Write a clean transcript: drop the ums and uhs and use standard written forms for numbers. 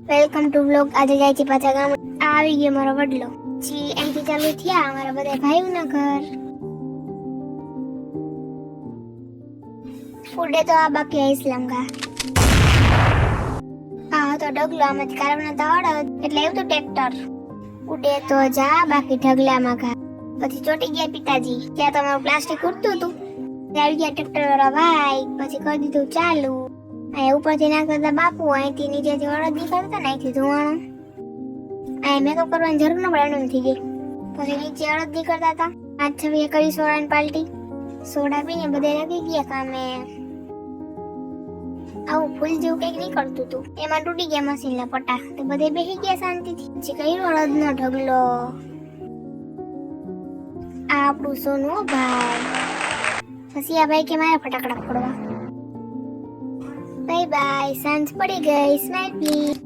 Welcome to vlog. આજે જાય છે પાછા ગામ. આવી ગયો મારો વડલો. જી અહીંથી ચાલુ થયા અમારા બધા ભાઈઓના ઘર. ફૂડે તો આ બાકી ઇસ્લામ ગા. આ તો ઢગલો આમાંથી કારવના તો અડદ એટલે એવું તો ટ્રેક્ટર. ઉડે તો જા બાકી ઢગલામાં ઘા. પછી ચોટી ગયા પિતાજી. ત્યાં તો અમારું પ્લાસ્ટિક ઉડતું હતું. આવી ગયા ટ્રેક્ટર વાળા ભાઈ. પછી કરી દીધું ચાલુ. અહીં ઉપરથી નાખતા બાપુ, અહીંથી નીચેથી અડદ નીકળતા ને અહીંથી ધોવાણું. અહીં મેકઅપ કરવાની જરૂર ન પડે એમ થઈ ગઈ. પછી નીચે અડદ નીકળતા હતા. 5-6 કરી સોડાની પાલટી. સોડા પીને બધે લાગી ગયા કામે. આવું ફૂલ જેવું કંઈક નીકળતું હતું. એમાં તૂટી ગયા મશીનના પટા. તો બધે બેસી ગયા શાંતિથી. પછી કર્યો અડદનો ઢગલો. આ આપણું સોનું હો ભાઈ. પછી આ ભાઈ કે મારે ફટાકડા ફોડવા. Bye bye. સાંજ પડી ગઈ. Smile please.